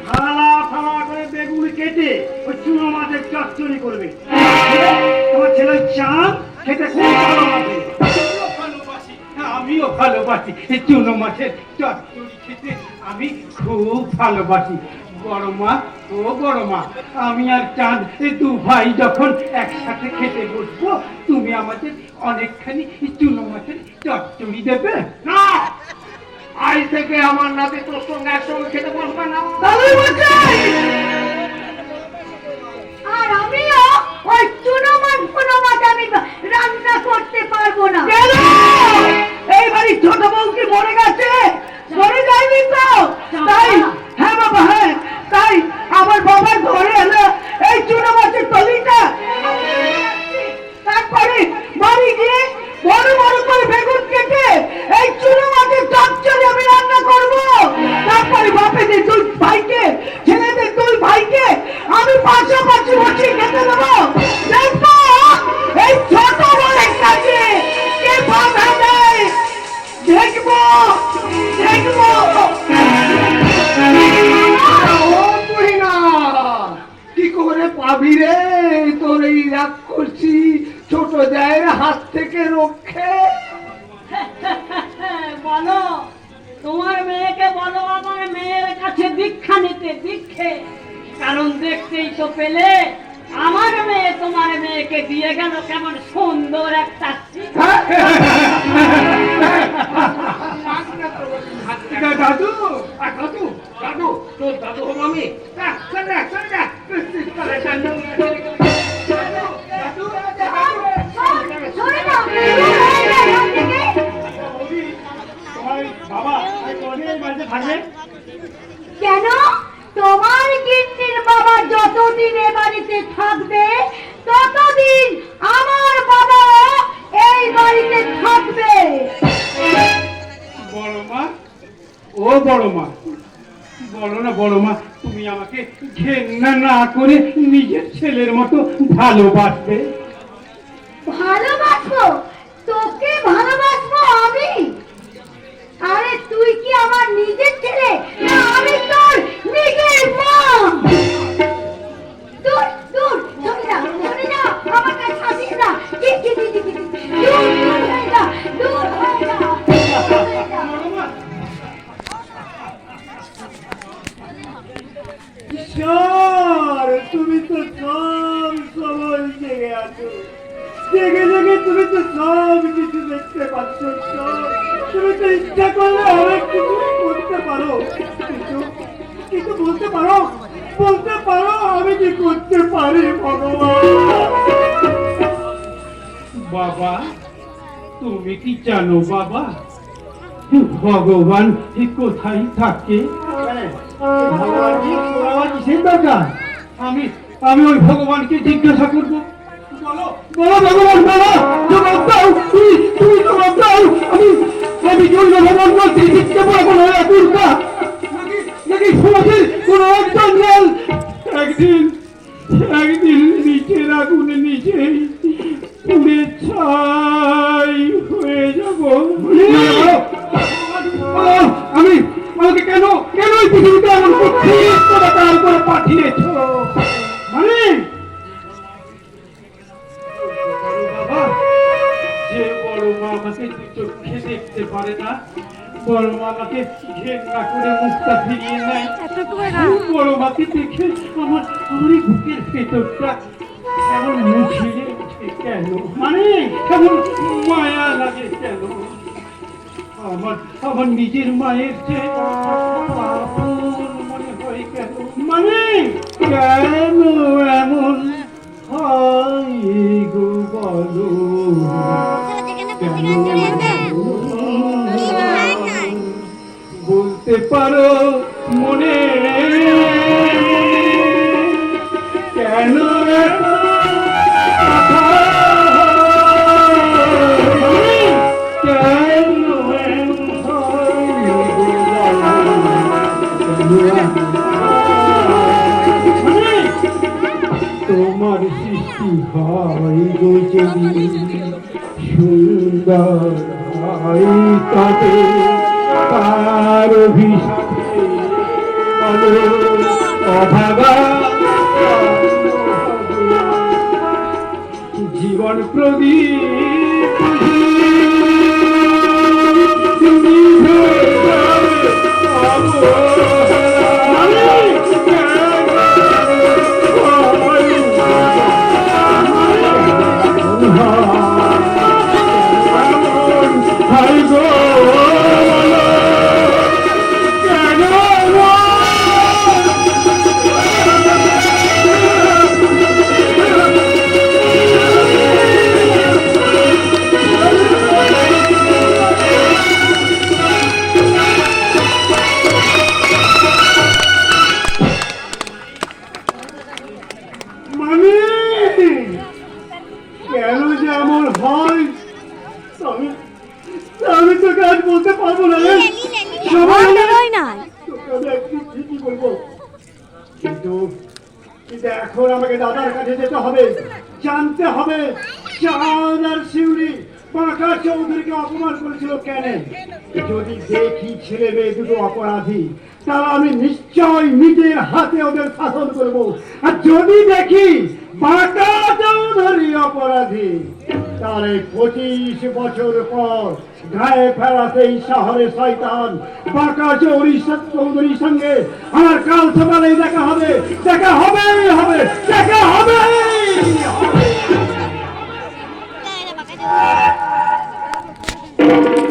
ফালা ফালা করে বেগুন কেটে ওই চুনো মাছের চচ্চড়ি করবে। তোমার ছেলে চাঁদ খেতে খুব ভালোবাসে। আমিও ভালোবাসি চুনো মাছের চচ্চড়ি খেতে, আমি খুব ভালোবাসি। বড় মা, ও বড় মা, আমি আর চাঁদ দু ভাই যখন একসাথে খেতে বসবো, তুমি আমাদের অনেকখানি চুনো মাছের চচ্চড়ি দেবে? না, আজ থেকে আমার নাতি তোর সঙ্গে একসঙ্গে খেতে বসবে না। আর আমিও ওই চুনো মাছ আমি রান্না করতে পারবো না। এই বাড়ি ছোট বউ কি মরে গেছে? মরে যায়নি তো? তাই হ্যাঁ বাবা, হ্যাঁ তাই আমার বাবার ঘরে এলো এই চুনো মাছের তলিটা। তারপরে বাড়ি গিয়ে বড় বড় করে বেগুন কেটে এই চুনো মাছের চচ্চড়ি আমি রান্না করবো। তারপরে বাপেদের দুই ভাইকে, ছেলেদের দুই ভাইকে আমি পাশাপাশি বসে খেতে দেবো। দেখবো এই ছোট বড়ের কাছে কে বাধা দেয়। দেখবো দেখবো। কি করে পাবি রে তোর এই রাগ করছি ছোট জায়ের হাত থেকে রক্ষে? বলো, তোমার মেয়েকে বলো আমার মেয়ের কাছে দীক্ষা নিতে, দীক্ষে। কারণ দেখতেই তো পেলে আমার মেয়ে তোমার মেয়েকে দিয়ে গেল কেমন সুন্দর একটা দাদু দাদু দাদু, তোর দাদু হবো আমি। কেন? তোমার গিন্নির বাবা যতদিন এ বাড়িতে থাকবে ততদিন আমার বাবা এই বাড়িতে থাকবে। বড় মা, ও বড় মা, বলো না বড় মা, তুমি আমাকে ঘেন্না না করে নিজের ছেলের মতো ভালোবাসবে। ভালোবাসবো? তোকে ভালোবাসবো আমি? আরে তুই কি আমার নিজের ছেলে না আমি তোর নিজের মা? দূর দূর, চলে যা চলে যা, আমার কাছে আসিস না। দূর হয়ে যা, দূর হয়ে যা। ঈশ্বর, তুমি তো সব সময় জেগে আছো। জেগে জেগে তুমি তো সব কিছু দেখতে পাচ্ছ। তুমি তো ইচ্ছা করলে অনেক কিছু করতে পারো, কিন্তু কিন্তু বলতে পারো আমি কি করতে পারি? ভগবান বাবা, তুমি কি জানো বাবা ভগবান কোথায় থাকে? আমি আমি ওই ভগবানকে জিজ্ঞাসা করবো। বলো বলো ভগবান, বলো, জবাব দাও, তুমি জবাব দাও। আমি জন্য ভগবান বলছি, শিখতে পারবো না দুর্গা নাকি সমাজের কোন একজন জল একদিন নিচের আগুনে নিজেই পুড়ে ছাই হয়ে যাব। আমি আমাকে কেন কেন এই পৃথিবীতে এমন তার উপরে পাঠিয়েছ? মানে বাবা, যে বড় মা আমাকে দু চোখে দেখতে পারে না, বড় মা আমাকে ঘেন্না করে মুখটা ফিরিয়ে নেয়, বড় মাকে দেখে আমার এই বুকের ভেতরটা এমন মুছিয়ে উঠে কেন? মানে কেমন মায়া লাগে কেন? আমার নিজের মায়ের যে মনে হয় কেন? মানে কেন এমন হয় গো বলো? বলতে পারো মনে কেন তোমার সৃষ্টি হয় গো যদি সুন্দর হয় তবে তার অভিশাপে অভাগা জীবন প্রদীপ কেন যে এমন হয় আমি আমি তোকে আজ বলতে পারবো না রে। সবাই তোকে আমি একদিন ঠিকই বলবো, কিন্তু কিন্তু এখন আমাকে দাদার কাছে যেতে হবে, জানতে হবে চাঁদ আর শিউলি পাকা চৌধুরীকে অপমান করেছিল কেন। যদি দেখি ছেলে মেয়ে দুটো অপরাধী, তাহলে আমি নিশ্চয় নিজের হাতে ওদের শাসন করব। আর যদি দেখি পাকা চৌধুরী অপরাধী, তাহলে 25 বছর পর গায়ে ফেরাতে এই শহরে শয়তান পাকা চৌধুরীর সঙ্গে আমার কাল সকালেই দেখা হবে, দেখা হবেই হবে, দেখা হবে।